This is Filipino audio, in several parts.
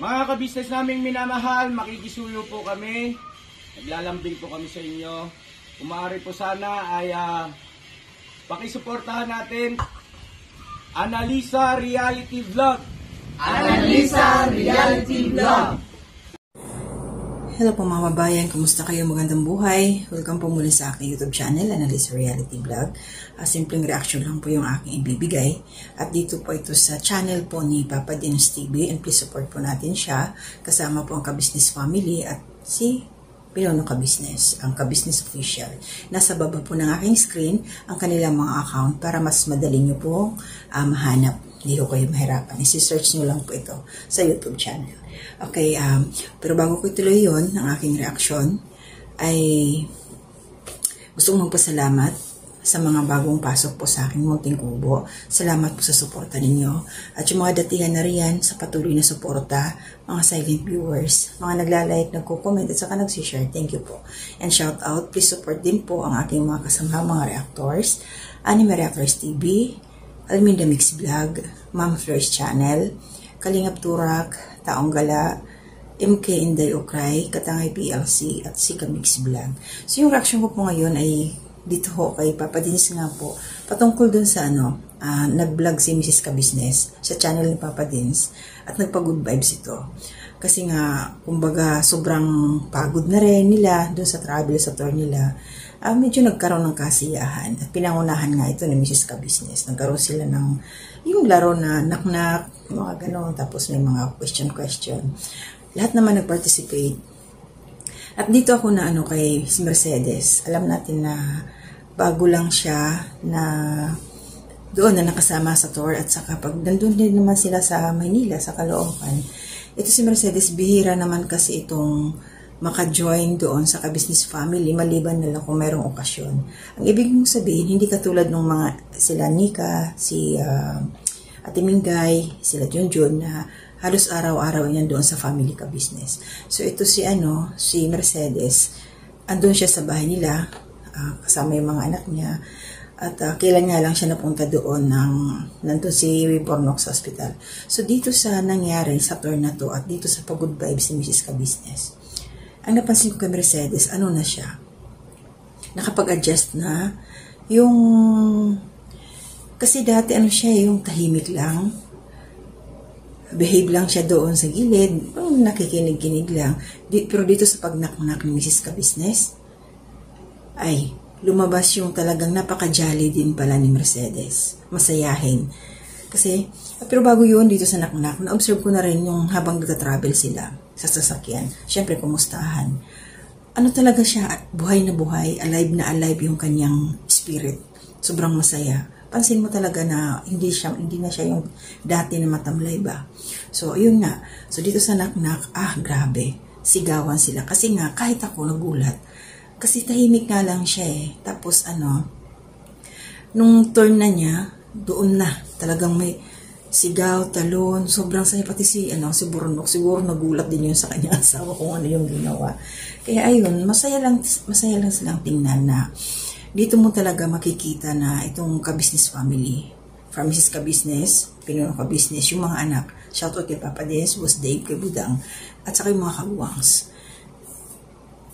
Mga kabisnes naming minamahal, makikisuyo po kami. Naglalambing po kami sa inyo. Kung maaari po sana ay pakisuportahan natin Analisa Reality Vlog. Analisa Reality Vlog. Hello po mga kabayan, kumusta kayo? Magandang buhay. Welcome po muli sa aking YouTube channel, Analisa Reality Vlog. Simpleng reaction lang po yung aking ibibigay. At dito po ito sa channel po ni Papa Dins TV, and please support po natin siya. Kasama po ang Kabisnes Family at si Pinono Kabisnes, ang Kabisnes Official. Nasa baba po ng aking screen ang kanilang mga account para mas madali nyo po mahanap. Hindi ko kayo mahirapan. Isi-search nyo lang po ito sa YouTube channel. Okay, pero bago ko ituloy yun, ang aking reaksyon, ay gusto kong magpasalamat sa mga bagong pasok po sa aking munting kubo. Salamat po sa suporta ninyo. At yung mga datihan na riyan sa patuloy na suporta, mga silent viewers, mga naglalike, nagko-comment at saka nagsishare, thank you po. And shout out, please support din po ang aking mga kasama, mga reactors, Anime Reactors TV, Alminda Mix Vlog, Ma'am Flores Channel, Kalingap Turak, Taong Gala, MK Inday Okray, Katangay PLC, at Sika Mix Vlog. So yung reaction ko po ngayon ay dito ho kay Papa Dins nga po, patungkol dun sa nag-vlog si Mrs. Kabisnes sa channel ni Papa Dins at nagpa-good vibes ito. Kasi nga, kumbaga, sobrang pagod na rin nila dun sa travel sa tour nila. Medyo nagkaroon ng kasiyahan at pinangunahan nga ito ni Mrs. Kabisnes. Nagkaroon sila ng yung laro na knock-knock, mga ganon, tapos may mga question-question. Lahat naman nag-participate. At dito ako na kay si Mercedes. Alam natin na bago lang siya na doon na nakasama sa tour at saka pag nandun din naman sila sa Maynila, sa Caloocan. Ito si Mercedes, bihira naman kasi itong maka-join doon sa Kabisnes Family, maliban na lang kung mayroong okasyon. Ang ibig mong sabihin, hindi katulad ng mga sila Nika, si Ate Mingay, sila Junjun, na halos araw-araw yan doon sa Family Kabisnes. So ito si si Mercedes, andun siya sa bahay nila, kasama yung mga anak niya, at kailan nga lang siya napunta doon nandun si Bornok sa hospital. So dito sa nangyari sa tour na to at dito sa pag-good vibes si Mrs. Kabisnes, ang napansin ko kay Mercedes, na siya? Nakapag-adjust na. Kasi dati siya, yung tahimik lang. Behave lang siya doon sa gilid. Nakikinig-kinig lang. Pero dito sa pag-knock-knock ni Mrs. Kabisnes, ay, lumabas yung talagang napaka-jolly din pala ni Mercedes. Masayahin. Pero bago yun, dito sa knock-knock, na-observe ko na rin yung habang nagka-travel sila sa sasakyan. Siyempre, kumustahan. Talaga siya, buhay na buhay, alive na alive yung kanyang spirit. Sobrang masaya. Pansin mo talaga na hindi na siya yung dati na matamlay ba. So, yun nga. So, dito sa knock-knock, grabe. Sigawan sila. Kasi nga, kahit ako nagulat. Kasi tahimik nga lang siya eh. Tapos, nung turn na niya, doon na. Talagang may sigaw, talon, sobrang saya. Pati si Bornok, siguro nagulat din yun sa kanyang asawa kung ano yung ginawa. Kaya ayun, masaya lang silang tingnan na dito mo talaga makikita na itong Kabisnes Family, from Mrs. Kabisnes, Pinono Kabisnes, yung mga anak, shoutout kay Papa Dins, Boss Dave, kay Budang, at saka yung mga kagwangs.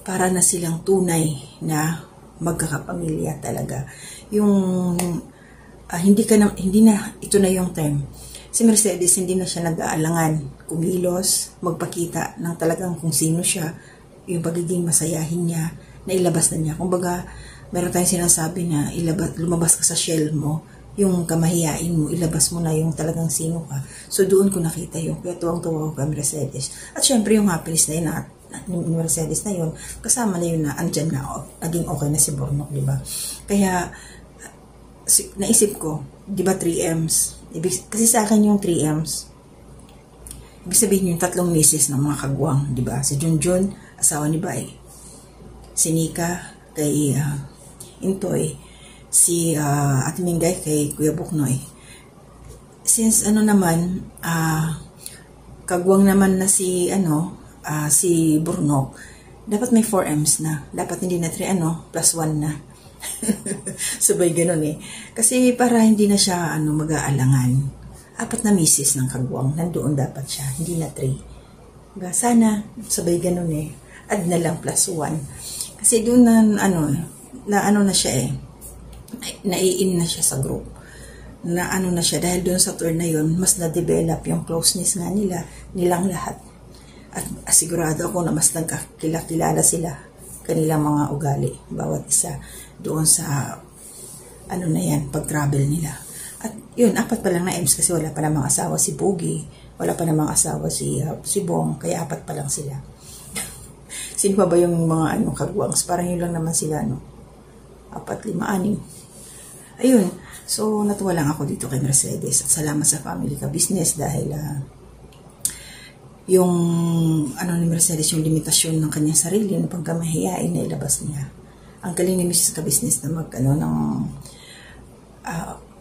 Para na silang tunay na magkakapamilya talaga. Hindi na ito na yung time. Si Mercedes, hindi na siya nag-aalangan kumilos, magpakita ng talagang kung sino siya, yung pagiging masayahin niya, na ilabas na niya. Kumbaga, meron tayong sinasabi na lumabas ka sa shell mo, yung kamahiyain mo, ilabas mo na yung talagang sino ka. So, doon ko nakita yung kaya tuwang-tuwa ko kay Mercedes. At syempre, yung happiness na yun, yung Mercedes na yun, kasama na yun na andyan na, naging okay na si Bornok, di ba? Kaya, naisip ko, di ba 3Ms? Kasi sa akin yung 3Ms, ibig sabihin yung tatlong misis ng mga kagwang, di ba? Si Junjun, asawa ni Bay. Si Nika, kay Intoy. Si Ate Mingay, kay Kuya Buknoy. Since kagwang naman na si Bornok, dapat may 4Ms na. Dapat hindi na 3 plus 1 na. Sabay ganun eh. Kasi para hindi na siya mag-aalangan. 4 na misis ng kagwang. Nandoon dapat siya. Hindi na 3. Diba? Sana sabay ganun eh. Add na lang +1. Kasi doon na na siya eh. Nai-in na siya sa group. Na na siya, dahil doon sa tour na yun, mas na-develop yung closeness nga nilang lahat. At asigurado ako na mas nagkakilala sila, kanilang mga ugali, bawat isa, doon sa, na yan, pag-travel nila. At yun, 4 pa lang na M's kasi wala pa namang asawa si Pogi, wala pa namang asawa si Bong, kaya 4 pa lang sila. Sino pa ba yung mga kagwangs? Parang yun lang naman sila, 4, 5, 6. Ayun. So, natuwa lang ako dito kay Mercedes. At salamat sa Family Ka Business dahil yung ni Mercedes, yung limitasyon ng kanyang sarili na pagkamahiyain na ilabas niya. Ang galing ni Mrs. Ka Business na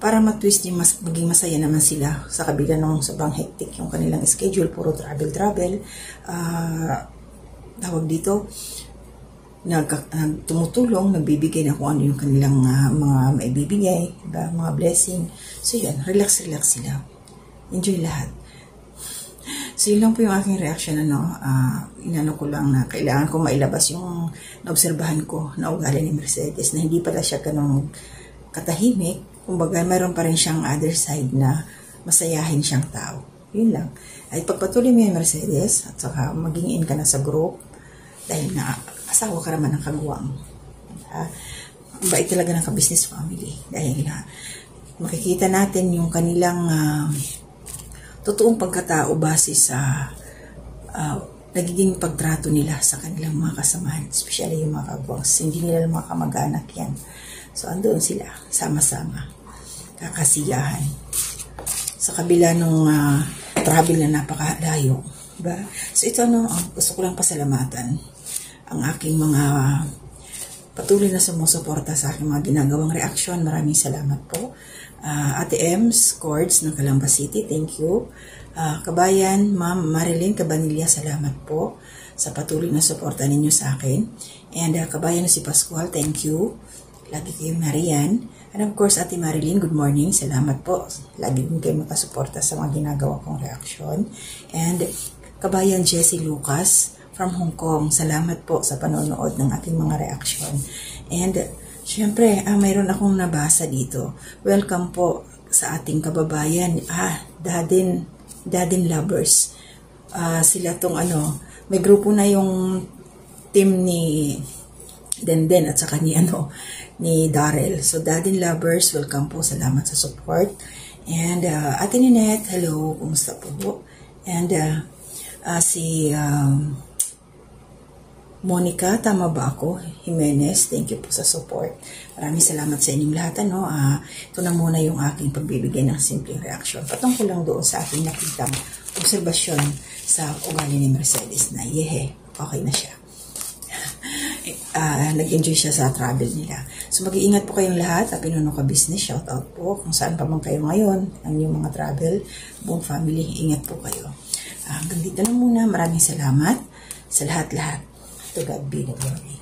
para matwist niya, maging masaya naman sila sa kabila ng sabang hectic yung kanilang schedule, puro travel. Tawag dito, tumutulong, nagbibigay na kung ano yung kanilang mga maibibigay, diba? Mga blessing. So yun, relax sila. Enjoy lahat. So yun lang po yung aking reaction, inano ko lang na kailangan ko mailabas yung naobserbahan ko na ugali ni Mercedes, na hindi pala siya ganun katahimik. Kumbaga, mayroon pa rin siyang other side na masayahin siyang tao. Yun lang. Ay pagpatuloy mo yung Mercedes, at saka maging in ka na sa group, dahil na asawa ka naman ng kagwang. Ang bait talaga ng ka-business family. Dahil makikita natin yung kanilang totoong pagkatao base sa nagiging pagtrato nila sa kanilang mga kasamahan. Especially yung mga kagwangs. Hindi nila mga kamag-anak yan. So, andoon sila. Sama-sama. Kakasiyahan. Sa kabila ng travel na napakalayo. Diba? So, ito gusto ko lang pasalamatan ang aking mga patuloy na sumusuporta sa aking mga ginagawang reaksyon. Maraming salamat po. Ate Ems Cords ng Calamba City, thank you. Kabayan, Ma'am Marilyn Cabanilla, salamat po sa patuloy na suporta ninyo sa akin. And kabayan si Pascual, thank you. Lagi kayo Marian. And of course, Ate Marilyn, good morning. Salamat po. Lagi din kayo makasuporta sa mga ginagawa kong reaksyon. And kabayan Jessie Lucas from Hong Kong, salamat po sa panonood ng aking mga reaksyon. And syempre, mayroon akong nabasa dito. Welcome po sa ating kababayan, Dadin Lovers. Sila tong may grupo na yung team ni Denden at saka ni Darrell. So Dadin Lovers, welcome po. Salamat sa support. And Ate Ninette, hello, kumusta po? And si Monica, tama ba ako? Jimenez, thank you po sa support. Maraming salamat sa inyong lahat. Ito na muna yung aking pagbibigay ng simpleng reaction. Patungkol lang doon sa aking nakitang obserbasyon sa ugali ni Mercedes na okay na siya. Nag-enjoy siya sa travel nila. So mag-iingat po kayong lahat. Pinuno Ka Business, shout out po. Kung saan pa man kayo ngayon, ang inyong mga travel, buong family, ingat po kayo. Hanggang dito na muna. Maraming salamat sa lahat-lahat. To God be the glory.